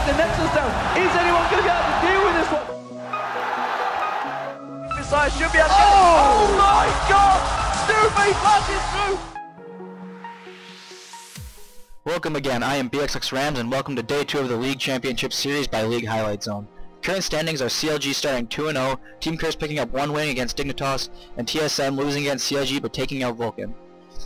the Nexus down. Is anyone going to be able to deal with this one? Messiah should be able to get it. Oh my god! Snoopy flashes through! Welcome again, I am BXX Rams and welcome to Day 2 of the League Championship Series by LeagueHighlightZone. Current standings are CLG starting 2-0, Team Curse picking up one win against Dignitas, and TSM losing against CLG but taking out Vulcan.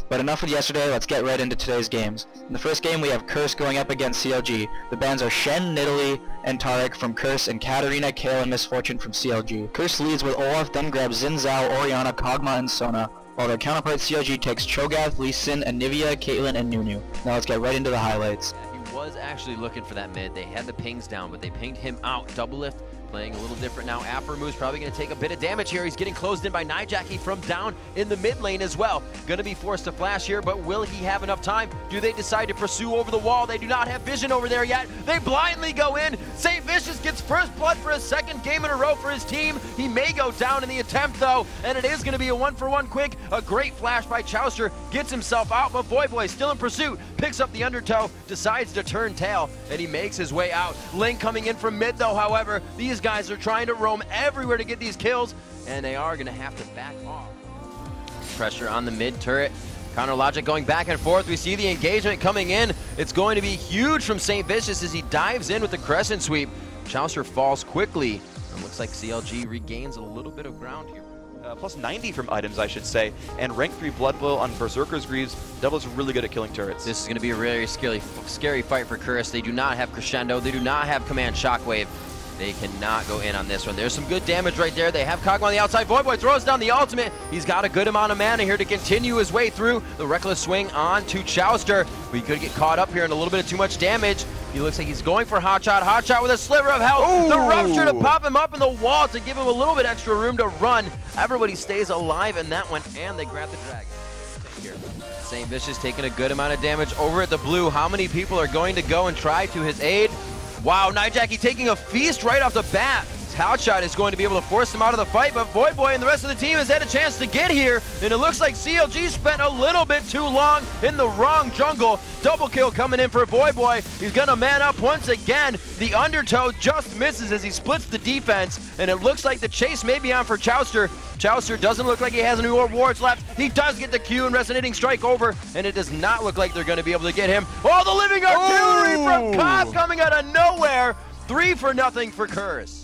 But enough with yesterday, let's get right into today's games. In the first game we have Curse going up against CLG. The bans are Shen, Nidalee, and Tarek from Curse, and Katarina, Kale, and Misfortune from CLG. Curse leads with Olaf, then grabs Xin Zhao, Orianna, Kog'Maw, and Sona, while their counterpart CLG takes Cho'Gath, Lee Sin, and Nivea, Caitlyn, and Nunu. Now let's get right into the highlights. He was actually looking for that mid. They had the pings down, but they pinged him out. Double lift, playing a little different now. Aphromove's probably going to take a bit of damage here. He's getting closed in by Nijaki from down in the mid lane as well. Going to be forced to flash here, but will he have enough time? Do they decide to pursue over the wall? They do not have vision over there yet. They blindly go in. St. Vicious gets first blood for a second game in a row for his team. He may go down in the attempt though, and it is going to be a 1-for-1 quick. A great flash by Chowster, gets himself out, but Voyboy still in pursuit. Picks up the undertow, decides to turn tail, and he makes his way out. Link coming in from mid though, however, these guys are trying to roam everywhere to get these kills, and they are going to have to back off. Pressure on the mid turret. Counter logic going back and forth. We see the engagement coming in. It's going to be huge from St. Vicious as he dives in with the crescent sweep. Chowster falls quickly. It looks like CLG regains a little bit of ground here. Plus 90 from items, I should say, and rank 3 Blood Boil on Berserker's Greaves. Devil's really good at killing turrets. This is going to be a really scary fight for Curse. They do not have Crescendo. They do not have Command Shockwave. They cannot go in on this one. There's some good damage right there. They have Kog'Maw on the outside. Voyboy throws down the ultimate. He's got a good amount of mana here to continue his way through. The reckless swing on to Chowster. We could get caught up here in a little bit of too much damage. He looks like he's going for Hotshot. Hotshot with a sliver of health. Ooh. The rupture to pop him up in the wall to give him a little bit extra room to run. Everybody stays alive in that one, and they grab the dragon. Here. St. Vicious taking a good amount of damage over at the blue. How many people are going to go and try to his aid? Wow, Nijaki taking a feast right off the bat. Hotshot is going to be able to force him out of the fight, but Voyboy and the rest of the team has had a chance to get here, and it looks like CLG spent a little bit too long in the wrong jungle. Double kill coming in for Voyboy. He's gonna man up once again. The undertow just misses as he splits the defense, and it looks like the chase may be on for Chowster. Chowster doesn't look like he has any more wards left. He does get the Q and Resonating Strike over, and it does not look like they're gonna be able to get him. Oh, the living artillery from Cobb coming out of nowhere. 3-0 for Curse.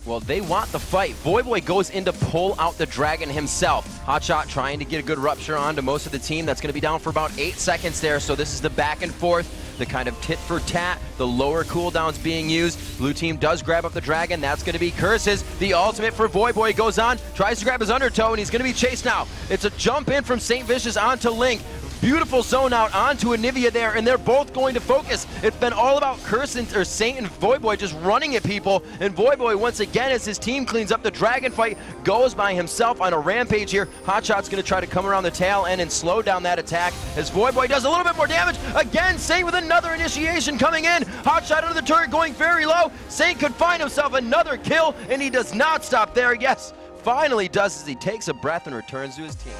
Well, they want the fight. Voyboy goes in to pull out the dragon himself. Hotshot trying to get a good rupture onto most of the team. That's going to be down for about 8 seconds there. So this is the back and forth, the kind of tit for tat, the lower cooldowns being used. Blue team does grab up the dragon. That's going to be Curse's. The ultimate for Voyboy goes on, tries to grab his undertow, and he's going to be chased now. It's a jump in from St. Vicious onto Link. Beautiful zone out onto Anivia there, and they're both going to focus. It's been all about Curse or Saint and Voyboy just running at people, and Voyboy once again, as his team cleans up the dragon fight, goes by himself on a rampage here. Hotshot's going to try to come around the tail end and slow down that attack as Voyboy does a little bit more damage. Again, Saint with another initiation coming in. Hotshot under the turret going very low. Saint could find himself another kill, and he does not stop there. Yes, finally does as he takes a breath and returns to his team.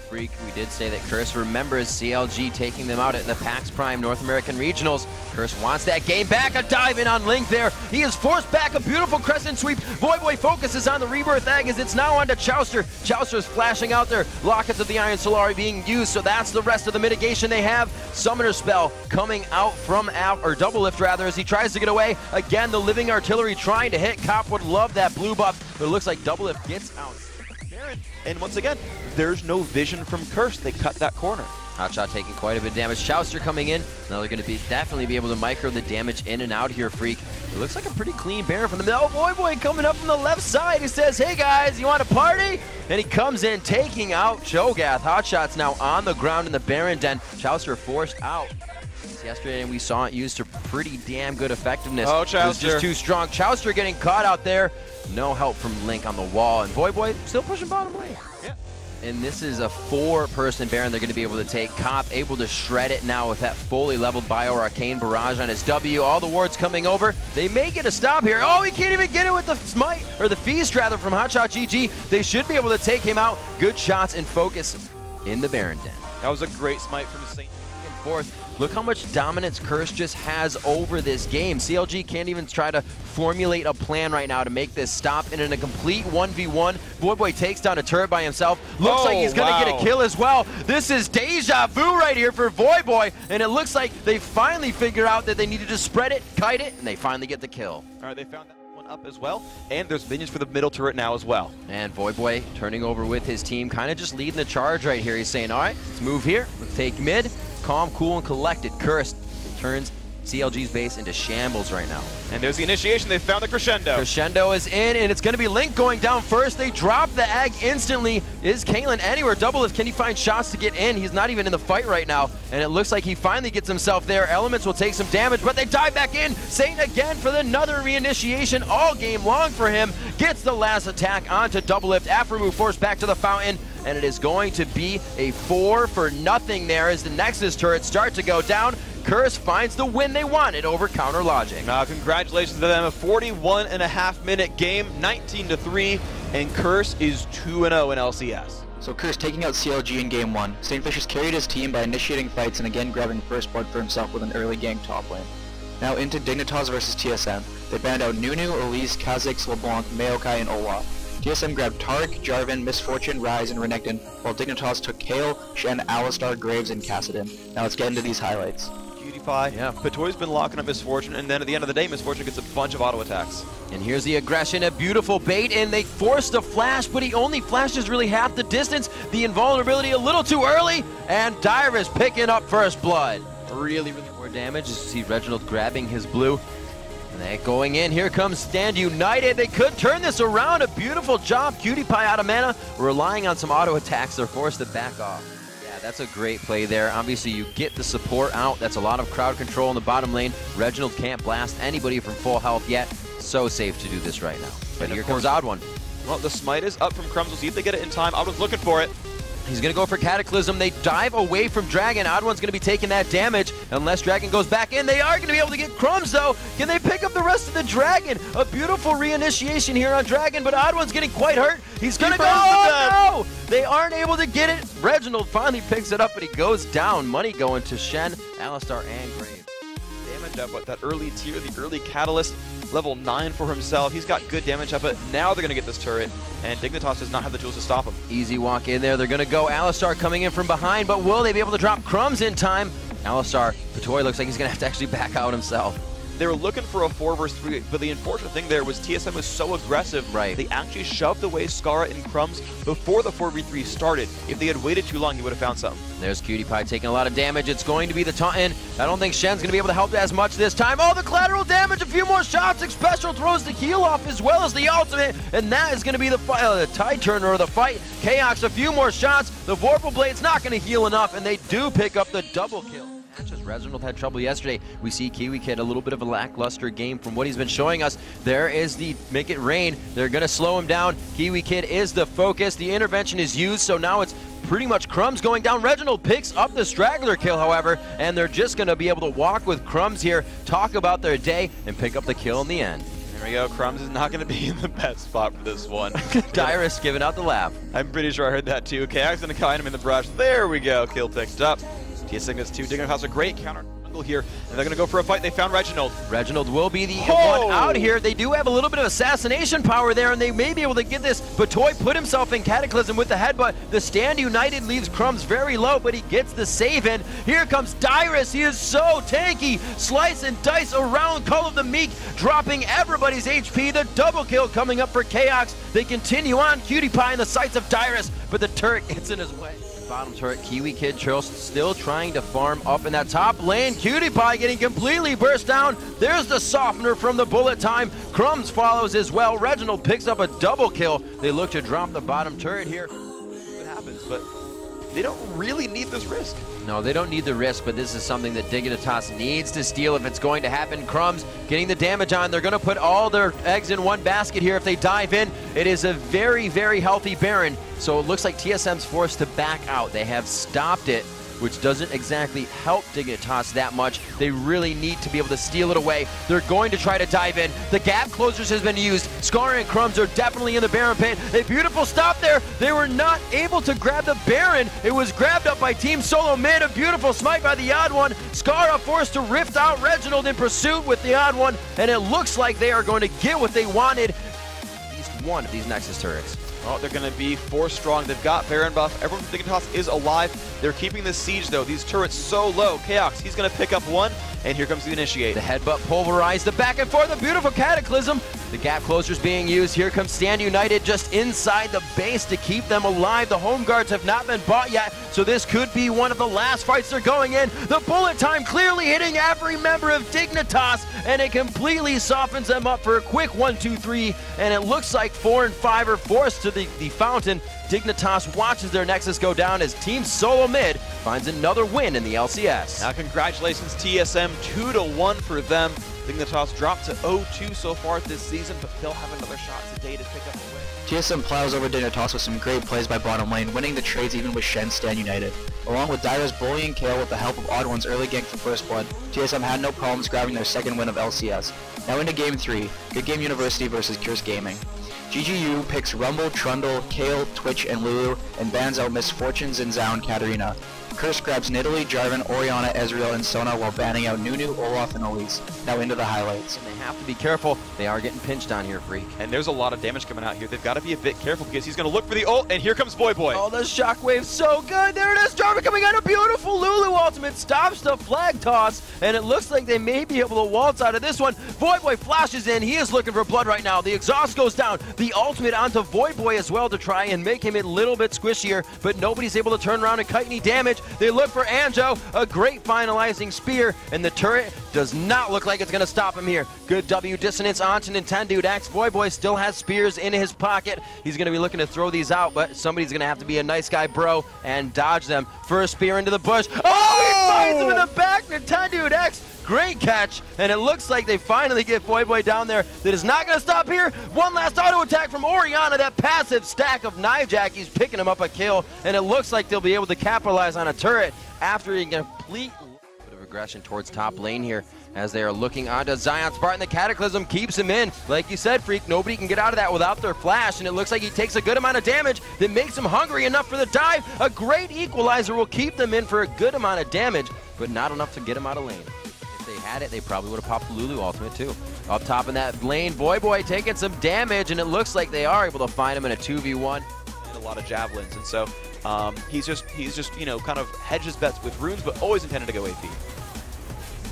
Freak, we did say that Curse remembers CLG taking them out at the PAX Prime North American Regionals. Curse wants that game back. A dive in on Link there. He is forced back. A beautiful crescent sweep. Voyboy focuses on the Rebirth Egg as it's now on to Chowster. Chowster's flashing out there. Lockets of the Iron Solari being used, so that's the rest of the mitigation they have. Summoner spell coming out from Double Lift rather as he tries to get away. Again, the living artillery trying to hit. Cop would love that blue buff, but it looks like Double Lift gets out. And once again, there's no vision from Curse. They cut that corner. Hotshot taking quite a bit of damage. Chowster coming in. Now they're going to definitely be able to micro the damage in and out here, Freak. It looks like a pretty clean Baron from the middle. Oh, Voyboy coming up from the left side. He says, hey guys, you want to party? And he comes in taking out Cho'Gath. Hotshot's now on the ground in the Baron den. Chowster forced out. Yesterday, and we saw it used to pretty damn good effectiveness. Oh, Chowster. It was just too strong. Chowster getting caught out there. No help from Link on the wall, and Voyboy still pushing bottom lane. Yeah. And this is a 4-person Baron they're going to be able to take. Cop able to shred it now with that fully leveled Bio Arcane Barrage on his W. All the wards coming over. They may get a stop here. Oh, he can't even get it with the smite, or the feast rather, from Hotshot GG. They should be able to take him out. Good shots and focus in the Baron den. That was a great smite from Saint. fourth. Look how much dominance Curse just has over this game. CLG can't even try to formulate a plan right now to make this stop. And in a complete 1v1, Voyboy takes down a turret by himself. Looks like he's going to get a kill as well. This is deja vu right here for Voyboy. And it looks like they finally figure out that they need to just spread it, kite it, and they finally get the kill. All right, they found that one up as well. And there's minions for the middle turret now as well. And Voyboy turning over with his team, kind of just leading the charge right here. He's saying, all right, let's move here. Let's take mid. Calm, cool, and collected. Cursed turns CLG's base into shambles right now. And there's the initiation. They found the Crescendo. Crescendo is in, and it's going to be Link going down first. They drop the egg instantly. Is Kalen anywhere? Doublelift, can he find shots to get in? He's not even in the fight right now, and it looks like he finally gets himself there. Elements will take some damage, but they dive back in. Satan again for another reinitiation all game long for him. Gets the last attack onto Doublelift. After move forced back to the fountain, and it is going to be a 4-for-0 there as the Nexus turrets start to go down. Curse finds the win they wanted over Counter Logic. Congratulations to them. A 41.5-minute game, 19-3, and Curse is 2-0 in LCS. So Curse taking out CLG in game 1. Saintfish has carried his team by initiating fights and again grabbing first blood for himself with an early gank top lane. Now into Dignitas versus TSM. They banned out Nunu, Elise, Kha'Zix, LeBlanc, Maokai, and Olaf. TSM grabbed Tark, Jarvan, Misfortune, Ryze, and Renekton, while Dignitas took Kayle, Shen, Alistar, Graves, and Kassadin. Now let's get into these highlights. Yeah. Patoy's been locking up Misfortune, and then at the end of the day, Misfortune gets a bunch of auto attacks. And here's the aggression, a beautiful bait, and they forced a flash, but he only flashes really half the distance. The invulnerability a little too early, and Dyrus picking up first blood. Really more damage. You see Reginald grabbing his blue. And they going in. Here comes Stand United. They could turn this around. A beautiful job. Cutie Pie out of mana, relying on some auto attacks. They're forced to back off. That's a great play there. Obviously, you get the support out. That's a lot of crowd control in the bottom lane. Reginald can't blast anybody from full health yet. So safe to do this right now. But here comes Odd One. Well, the smite is up from Crumbs. We'll see if they get it in time. Odd One's looking for it. He's going to go for Cataclysm. They dive away from Dragon. Odd One's going to be taking that damage unless Dragon goes back in. They are going to be able to get Crumbs, though. Can they pick up the rest of the Dragon? A beautiful reinitiation here on Dragon, but Odd One's getting quite hurt. He's going to go. Oh, no! They aren't able to get it. Reginald finally picks it up, but he goes down. Money going to Shen, Alistar, and Graves. Damage up, what, that early tier, the early Catalyst, level 9 for himself. He's got good damage up, but now they're going to get this turret, and Dignitas does not have the tools to stop him. Easy walk in there. They're going to go. Alistar coming in from behind, but will they be able to drop Crumbs in time? Alistar, Patoy looks like he's going to have to actually back out himself. They were looking for a 4 versus 3, but the unfortunate thing there was TSM was so aggressive. Right. They actually shoved away Skara and Crumbs before the 4v3 started. If they had waited too long, he would have found something. There's Cutie Pie taking a lot of damage. It's going to be the Taunton. I don't think Shen's going to be able to help as much this time. Oh, the collateral damage, a few more shots. Special throws the heal off as well as the ultimate, and that is going to be the tide turner of the fight. Chaos, a few more shots. The Vorpal Blade's not going to heal enough, and they do pick up the double kill. Just Reginald had trouble yesterday. We see Kiwi Kid a little bit of a lackluster game from what he's been showing us. There is the Make It Rain. They're going to slow him down. Kiwi Kid is the focus. The intervention is used, so now it's pretty much Crumbs going down. Reginald picks up the straggler kill, however, and they're just going to be able to walk with Crumbs here, talk about their day, and pick up the kill in the end. There we go. Crumbs is not going to be in the best spot for this one. Dyrus giving out the laugh. I'm pretty sure I heard that too. Okay, I'm going to find him in the brush. There we go. Kill picked up. TSM gets 2. Dignitas a great counter here, and they're going to go for a fight. They found Reginald. Reginald will be the one out here. They do have a little bit of assassination power there, and they may be able to get this. But Toy put himself in Cataclysm with the headbutt. The Stand United leaves Crumbs very low, but he gets the save in. Here comes Dyrus. He is so tanky. Slice and dice around Call of the Meek, dropping everybody's HP. The double kill coming up for Chaos. They continue on. Cutie Pie in the sights of Dyrus, but the turret gets in his way. Bottom turret, Kiwi Kid still trying to farm up in that top lane. Cutie Pie getting completely burst down. There's the softener from the bullet time. Crumbs follows as well. Reginald picks up a double kill. They look to drop the bottom turret here. What happens, but they don't really need this risk. No, they don't need the risk, but this is something that Dignitas needs to steal if it's going to happen. Crumbs getting the damage on. They're going to put all their eggs in one basket here if they dive in. It is a very, very healthy Baron, so it looks like TSM's forced to back out. They have stopped it, which doesn't exactly help Dignitas that much. They really need to be able to steal it away. They're going to try to dive in. The gap closers has been used. Scar and Crumbs are definitely in the Baron pit. A beautiful stop there. They were not able to grab the Baron. It was grabbed up by Team Solo Mid. A beautiful smite by the Odd One. Scar forced to rift out Reginald in pursuit with the Odd One, and it looks like they are going to get what they wanted. At least one of these Nexus turrets. Oh, they're going to be 4 strong. They've got Baron buff. Everyone from Dignitas is alive. They're keeping the siege, though. These turrets so low. Chaos, he's going to pick up one, and here comes the Initiate. The headbutt pulverized, the back and forth, a beautiful Cataclysm. The gap closers being used. Here comes Stand United just inside the base to keep them alive. The home guards have not been bought yet, so this could be one of the last fights they're going in. The bullet time clearly hitting every member of Dignitas, and it completely softens them up for a quick 1, 2, 3, and it looks like 4 and 5 are forced to the fountain. Dignitas watches their Nexus go down as Team Solo Mid finds another win in the LCS. Now congratulations TSM, 2-1 for them. Dignitas dropped to 0-2 so far this season, but they'll have another shot today to pick up a win. TSM plows over Dignitas with some great plays by bottom lane, winning the trades even with Shen Stand United. Along with Dyra's bullying Kale with the help of Odd One's early gank for First Blood, TSM had no problems grabbing their second win of LCS. Now into Game 3, Good Game University versus Curse Gaming. GGU picks Rumble, Trundle, Kale, Twitch, and Lulu, and bans out Misfortunes and Zao and Katarina. Curse grabs Nidalee, Jarvan, Orianna, Ezreal, and Sona while banning out Nunu, Olaf, and Elise. Now into the highlights. And they have to be careful. They are getting pinched on here, Freak. And there's a lot of damage coming out here. They've got to be a bit careful because he's going to look for the ult, and here comes Boy. Oh, the shockwave's so good. There it is. Jarvan coming out. A beautiful Lulu ultimate stops the flag toss, and it looks like they may be able to waltz out of this one. Boy flashes in. He is looking for blood right now. The exhaust goes down. The ultimate onto Boy as well to try and make him a little bit squishier, but nobody's able to turn around and kite any damage. They look for Anjo, a great finalizing spear, and the turret does not look like it's going to stop him here. Good W dissonance onto Nintendo X. Boy still has spears in his pocket. He's going to be looking to throw these out, but somebody's going to have to be a nice guy, bro, and dodge them. First spear into the bush. Oh, he finds him in the back. Nintendo X. Great catch, and it looks like they finally get Boy down there. That is not going to stop here. One last auto attack from Orianna. That passive stack of knife jackies picking him up a kill, and it looks like they'll be able to capitalize on a turret after a complete bit of aggression towards top lane here as they are looking onto Zion Spartan. The Cataclysm keeps him in. Like you said, Freak, nobody can get out of that without their flash, and it looks like he takes a good amount of damage that makes him hungry enough for the dive. A great equalizer will keep them in for a good amount of damage, but not enough to get him out of lane. If they had it, they probably would have popped the Lulu ultimate too. Up top in that lane, Boy taking some damage, and it looks like they are able to find him in a 2v1. And a lot of javelins, and so he's just you know, kind of hedges bets with runes, but always intended to go AP.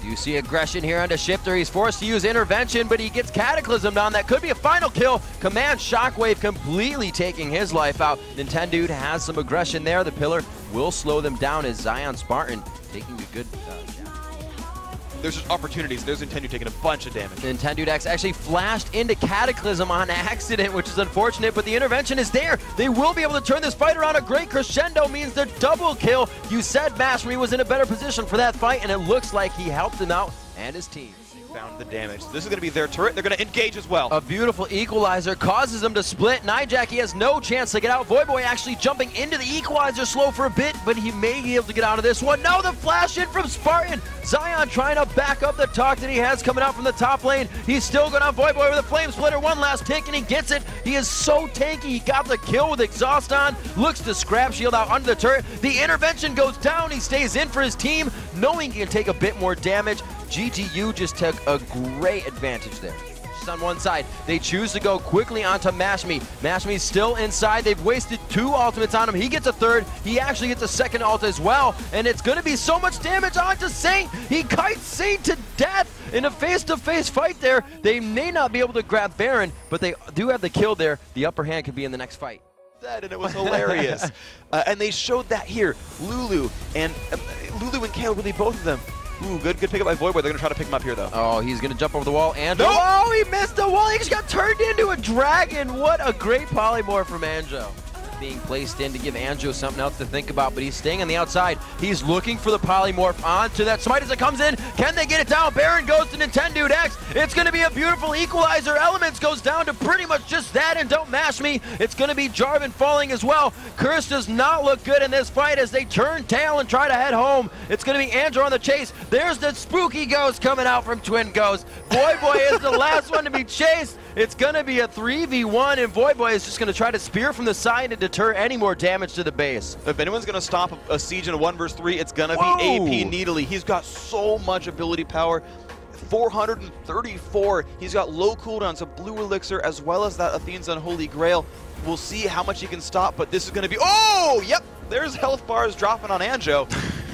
You see aggression here onto Shifter. He's forced to use intervention, but he gets Cataclysmed on. That could be a final kill. Command Shockwave completely taking his life out. Nintendo has some aggression there. The pillar will slow them down as Zion Spartan taking a good There's just opportunities. There's Nintendo taking a bunch of damage. Nintendo X actually flashed into Cataclysm on accident, which is unfortunate, but the intervention is there. They will be able to turn this fight around. A great crescendo means the double kill. You said Mashmi was in a better position for that fight, and it looks like he helped him out and his team. Found the damage. This is going to be their turret. They're going to engage as well. A beautiful equalizer causes them to split. Nijaki has no chance to get out. Boy actually jumping into the equalizer slow for a bit, but he may be able to get out of this one. Now the flash in from Spartan. Zion trying to back up the talk that he has coming out from the top lane. He's still going on Boy with a flame splitter. One last tick and he gets it. He is so tanky. He got the kill with exhaust on. Looks to scrap shield out under the turret. The intervention goes down. He stays in for his team, knowing he can take a bit more damage. GGU just took a great advantage there. Just on one side, they choose to go quickly onto Mashmi. Mashmi's still inside. They've wasted 2 ultimates on him. He gets a third. He actually gets a second ult as well, and it's going to be so much damage onto Saint. He kites Saint to death in a face-to-face fight there. They may not be able to grab Baron, but they do have the kill there. The upper hand could be in the next fight. And it was hilarious. And they showed that here. Lulu and Kale, really both of them. Ooh, good pickup by Void. They're going to try to pick him up here, though. Oh, he's going to jump over the wall. And no! Oh, he missed the wall. He just got turned into a dragon. What a great polymorph from Anjo. being placed in to give Anjo something else to think about, but he's staying on the outside. He's looking for the polymorph onto that smite as it comes in. Can they get it down? Baron goes to Nintendo X. It's going to be a beautiful equalizer. Elements goes down to pretty much just that, and don't mash me. It's going to be Jarvan falling as well. Curse does not look good in this fight as they turn tail and try to head home. It's going to be Anjo on the chase. There's the spooky ghost coming out from Twin Ghost. Voyboy is the last one to be chased. It's going to be a 3v1, and Voyboy is just going to try to spear from the side to deter any more damage to the base. If anyone's going to stop a siege in a 1 vs 3, it's going to be AP Needly. He's got so much ability power. 434. He's got low cooldowns, a blue elixir, as well as that Athene's Unholy Grail. We'll see how much he can stop, but this is going to be... Oh, yep, there's health bars dropping on Anjo.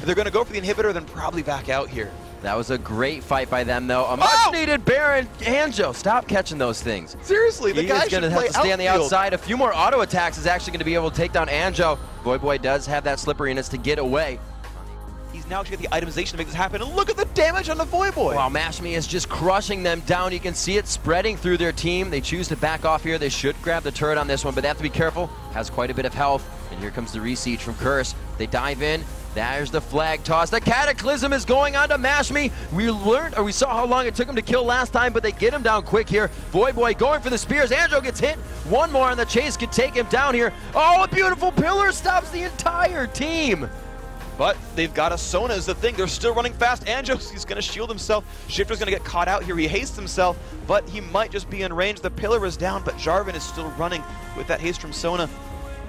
They're going to go for the inhibitor, then probably back out here. That was a great fight by them, though. A much-needed Baron. Anjo, stop catching those things. Seriously, the guy should play outfield. He's going to have to stay on the outside. A few more auto attacks is actually going to be able to take down Anjo. Voyboy does have that slipperiness to get away. He's now going to get the itemization to make this happen, and look at the damage on the Voyboy. Wow, Mashme is just crushing them down. You can see it spreading through their team. They choose to back off here. They should grab the turret on this one, but they have to be careful. Has quite a bit of health, and here comes the re-siege from Curse. They dive in. There's the flag toss. The Cataclysm is going on to Mashme. We saw how long it took him to kill last time, but they get him down quick here. Voyboy going for the spears. Anjo gets hit. One more on the chase could take him down here. Oh, a beautiful pillar stops the entire team. But they've got a Sona is the thing. They're still running fast. Anjo, he's going to shield himself. Shifter's going to get caught out here. He hastes himself, but he might just be in range. The pillar is down, but Jarvan is still running with that haste from Sona.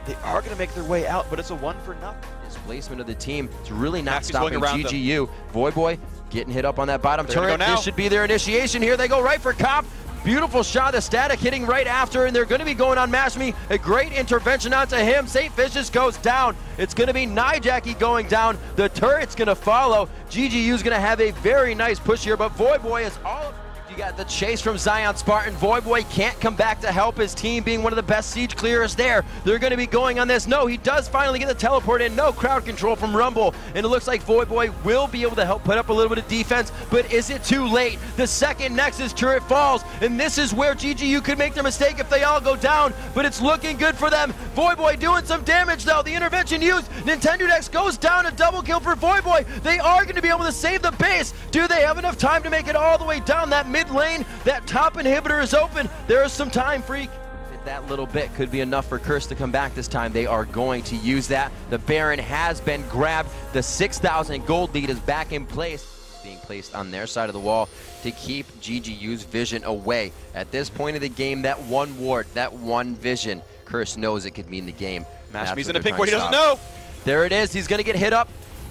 They are going to make their way out, but it's a 1-for-0. Displacement of the team. It's really not stopping GGU. Voyboy getting hit up on that bottom turret. This should be their initiation here. They go right for Cop. Beautiful shot. The static hitting right after, and they're going to be going on Mashme. A great intervention onto him. St. Vicious goes down. It's going to be Nijaki going down. The turret's going to follow. GGU's going to have a very nice push here, but Voyboy is all... You got the chase from Zion Spartan. Voyboy can't come back to help his team, being one of the best siege clearers there. They're going to be going on this. No, he does finally get the teleport in. No crowd control from Rumble. And it looks like Voyboy will be able to help put up a little bit of defense, but is it too late? The second Nexus turret falls, and this is where GGU could make their mistake if they all go down, but it's looking good for them. Voyboy doing some damage, though. The intervention used. Nintendo X goes down, a double kill for Voyboy. They are going to be able to save the base. Do they have enough time to make it all the way down that mid lane? That top inhibitor is open. There is some time, Freak. That little bit could be enough for Curse to come back this time. They are going to use that. The Baron has been grabbed. The 6,000 gold lead is back in place, being placed on their side of the wall to keep GGU's vision away. At this point of the game, that one ward, that one vision, Curse knows it could mean the game. Mashme's in a pick where he doesn't know. There it is. He's going to get hit up.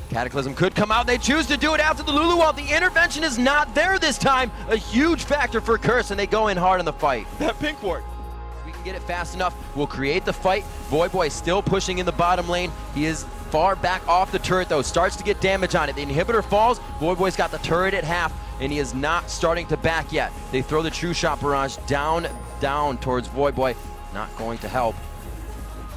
Cataclysm could come out. They choose to do it after the Lulu wall. The intervention is not there this time. A huge factor for Curse, and they go in hard on the fight. That pink ward. We can get it fast enough. We'll create the fight. Voyboy still pushing in the bottom lane. He is far back off the turret, though. Starts to get damage on it. The inhibitor falls. Voyboy's got the turret at half, and he is not starting to back yet. They throw the True Shot Barrage down towards Voyboy. Not going to help.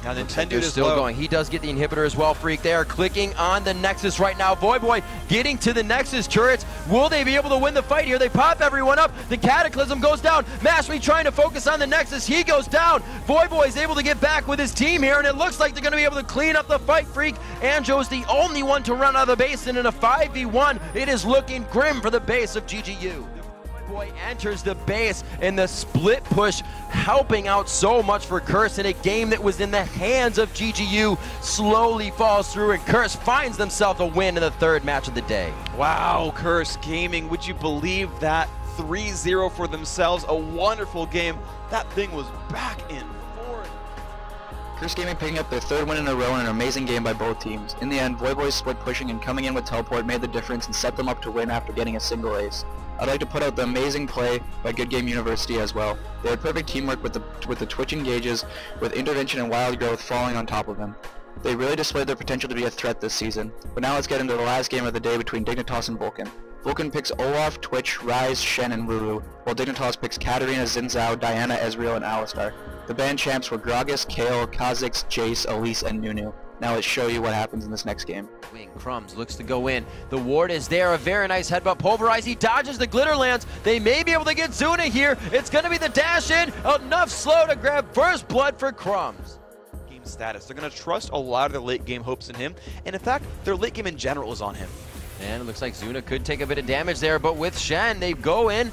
Now Nintendo is still going. He does get the inhibitor as well, Freak. They are clicking on the Nexus right now. Voyboy getting to the Nexus turrets. Will they be able to win the fight here? They pop everyone up. The Cataclysm goes down. Mashme trying to focus on the Nexus. He goes down. Voyboy is able to get back with his team here, and it looks like they're going to be able to clean up the fight, Freak. Anjo is the only one to run out of the base, and in a 5v1, it is looking grim for the base of GGU. Voyboy enters the base, and the split push helping out so much for Curse in a game that was in the hands of GGU slowly falls through, and Curse finds themselves a win in the third match of the day. Wow, Curse Gaming, would you believe that? 3-0 for themselves, a wonderful game. That thing was back in forth. Curse Gaming picking up their third win in a row in an amazing game by both teams. In the end, Voyboy's split pushing and coming in with teleport made the difference and set them up to win after getting a single ace. I'd like to put out the amazing play by Good Game University as well. They had perfect teamwork with the Twitch engages, with intervention and wild growth falling on top of them. They really displayed their potential to be a threat this season. But now let's get into the last game of the day between Dignitas and Vulcan. Vulcan picks Olaf, Twitch, Ryze, Shen, and Ruru, while Dignitas picks Katarina, Xin Zhao, Diana, Ezreal, and Alistar. The band champs were Gragas, Kayle, Kha'Zix, Jace, Elise, and Nunu. Now let's show you what happens in this next game. Crumbs looks to go in. The ward is there. A very nice headbutt. Pulverize. He dodges the glitter lance. They may be able to get Zuna here. It's going to be the dash in. Enough slow to grab first blood for Crumbs. Game status. They're going to trust a lot of their late game hopes in him, and in fact, their late game in general is on him. And it looks like Zuna could take a bit of damage there, but with Shen, they go in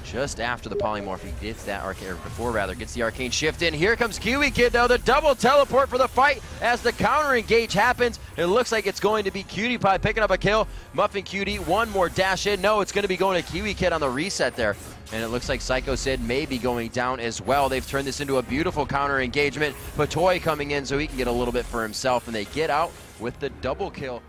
just after the polymorph. He gets that arcane, or before rather, gets the arcane shift in. Here comes Kiwi Kid now, the double teleport for the fight as the counter engage happens. It looks like it's going to be Cutie Pie picking up a kill. Muffin Cutie, one more dash in. No, it's going to be going to Kiwi Kid on the reset there. And it looks like Psycho Sid may be going down as well. They've turned this into a beautiful counter engagement. Patoy coming in so he can get a little bit for himself, and they get out with the double kill.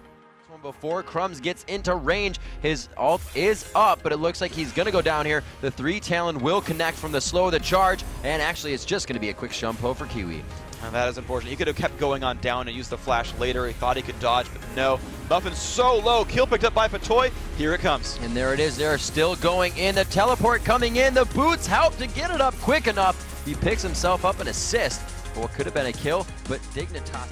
Before Crumbs gets into range, his ult is up, but it looks like he's going to go down here. The 3 Talon will connect from the slow of the charge, and actually it's just going to be a quick shumpo for Kiwi. And that is unfortunate. He could have kept going on down and used the flash later. He thought he could dodge, but no. Muffin's so low. Kill picked up by Patoy. Here it comes. And there it is. They're still going in. The teleport coming in. The boots help to get it up quick enough. He picks himself up an assist for what could have been a kill, but Dignitas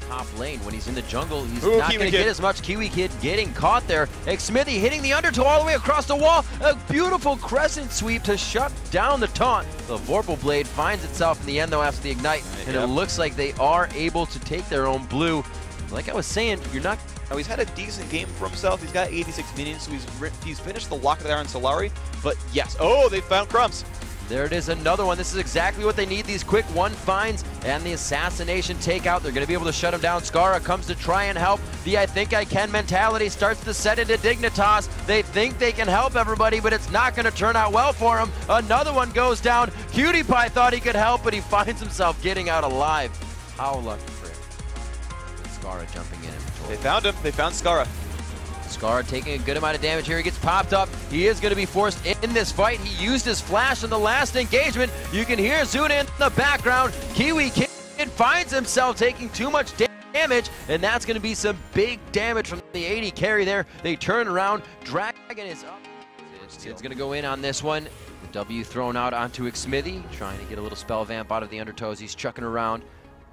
top lane. When he's in the jungle, he's not going to get as much. Kiwi Kid getting caught there. Smithy hitting the undertow all the way across the wall. A beautiful crescent sweep to shut down the taunt. The Vorpal Blade finds itself in the end though after the ignite, and it looks like they are able to take their own blue. Like I was saying, you're not... Now he's had a decent game for himself. He's got 86 minions, so he's finished the lock there on Solari. But yes, oh, they found Crumbs. There it is, another one. This is exactly what they need, these quick one finds and the assassination takeout. They're going to be able to shut him down. Skara comes to try and help. The I think I can mentality starts to set into Dignitas. They think they can help everybody, but it's not going to turn out well for him. Another one goes down. Cutie Pie thought he could help, but he finds himself getting out alive. How lucky for him. With Skara jumping in. They found him. They found Skara. Skara taking a good amount of damage here. He gets popped up. He is going to be forced in this fight. He used his flash in the last engagement. You can hear Zuna in the background. Kiwi Kid finds himself taking too much damage, and that's going to be some big damage from the 80 carry there. They turn around. Dragon is up. Sid's going to go in on this one. The W thrown out onto Xmithy, trying to get a little spell vamp out of the undertows. He's chucking around.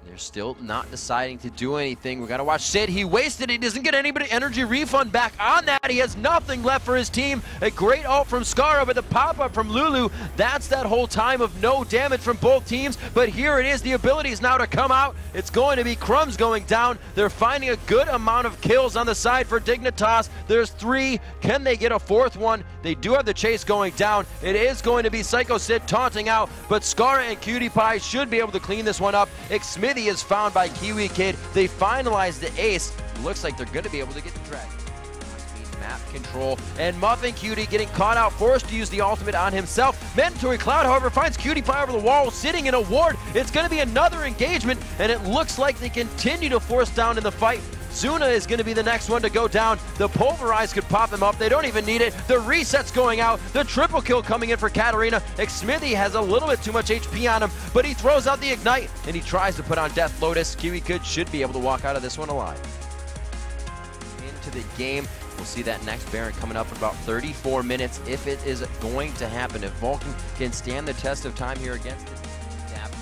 They're still not deciding to do anything. We got to watch Sid. He wasted it. He doesn't get anybody energy refund back on that. He has nothing left for his team. A great ult from Skara, but the pop-up from Lulu, that's that whole time of no damage from both teams. But here it is. The abilities now to come out. It's going to be Crumbs going down. They're finding a good amount of kills on the side for Dignitas. There's 3. Can they get a 4th one? They do have the chase going down. It is going to be Psycho Sid taunting out, but Skara and Cutie Pie should be able to clean this one up. Xmithy is found by Kiwi Kid. They finalize the ace. Looks like they're going to be able to get the dragon. Map control, and Muffin Cutie getting caught out, forced to use the ultimate on himself. Mandatory Cloud, however, finds Cutie Pie over the wall, sitting in a ward. It's going to be another engagement, and it looks like they continue to force down in the fight. Zuna is going to be the next one to go down. The Pulverize could pop him up. They don't even need it. The reset's going out. The triple kill coming in for Katarina. Xmithy has a little bit too much HP on him, but he throws out the ignite, and he tries to put on Death Lotus. Kiwi Kid should be able to walk out of this one alive. Into the game. We'll see that next Baron coming up in about 34 minutes if it is going to happen. If Vulcan can stand the test of time here against this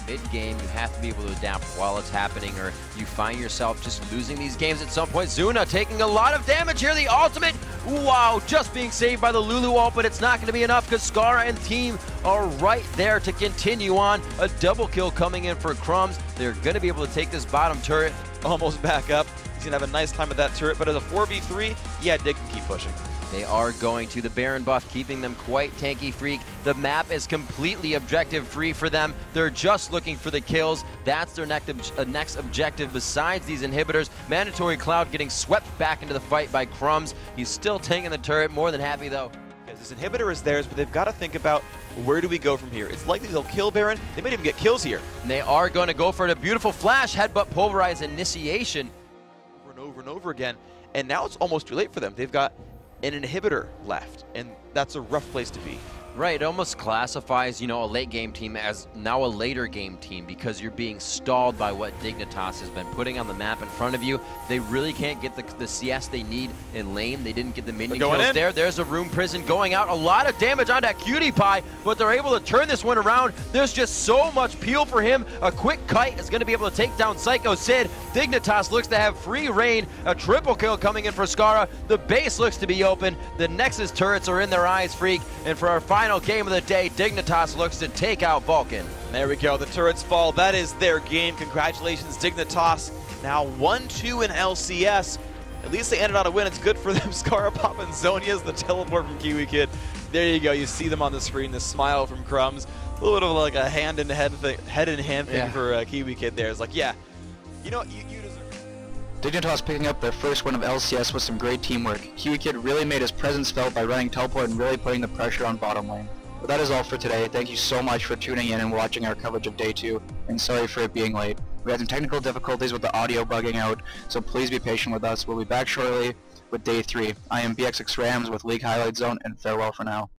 mid-game, you have to be able to adapt while it's happening, or you find yourself just losing these games at some point. Zuna taking a lot of damage here. The ultimate, wow, just being saved by the Lulu ult, but it's not going to be enough because Skara and team are right there to continue on. A double kill coming in for Crumbs. They're going to be able to take this bottom turret. Almost back up. He's going to have a nice time with that turret, but as a 4v3, yeah, Dig can keep pushing. They are going to the Baron buff, keeping them quite tanky freak. The map is completely objective free for them. They're just looking for the kills. That's their next objective besides these inhibitors. Mandatory Cloud getting swept back into the fight by Crumbs. He's still tanking the turret, more than happy though. This inhibitor is theirs, but they've got to think about where do we go from here. It's likely they'll kill Baron. They might even get kills here. And they are going to go for it. A beautiful flash, headbutt, pulverize, initiation. Over and over and over again. And now it's almost too late for them. They've got an inhibitor left, and that's a rough place to be. Right, it almost classifies, you know, a late game team as now a later game team because you're being stalled by what Dignitas has been putting on the map in front of you. They really can't get the CS they need in lane. They didn't get the minion kills there. There's a Room Prison going out. A lot of damage on that Cutie Pie, but they're able to turn this one around. There's just so much peel for him. A quick kite is going to be able to take down Psycho Sid. Dignitas looks to have free reign. A triple kill coming in for Skara. The base looks to be open. The Nexus turrets are in their eyes, Freak. And for our final game of the day, Dignitas looks to take out Vulcan. There we go, the turrets fall. That is their game. Congratulations, Dignitas. Now 1-2 in LCS. At least they ended on a win. It's good for them. Scarapop and Zonia's the teleport from Kiwi Kid. There you go. You see them on the screen. The smile from Crumbs. A little bit of like a hand in hand thing for Kiwi Kid there. It's like, yeah, you know, you deserve it. Dignitas picking up their first win of LCS with some great teamwork. Kiwi Kid really made his presence felt by running teleport and really putting the pressure on bottom lane. But that is all for today. Thank you so much for tuning in and watching our coverage of Day 2, and sorry for it being late. We had some technical difficulties with the audio bugging out, so please be patient with us. We'll be back shortly with Day 3. I am BXX Rams with League Highlight Zone, and farewell for now.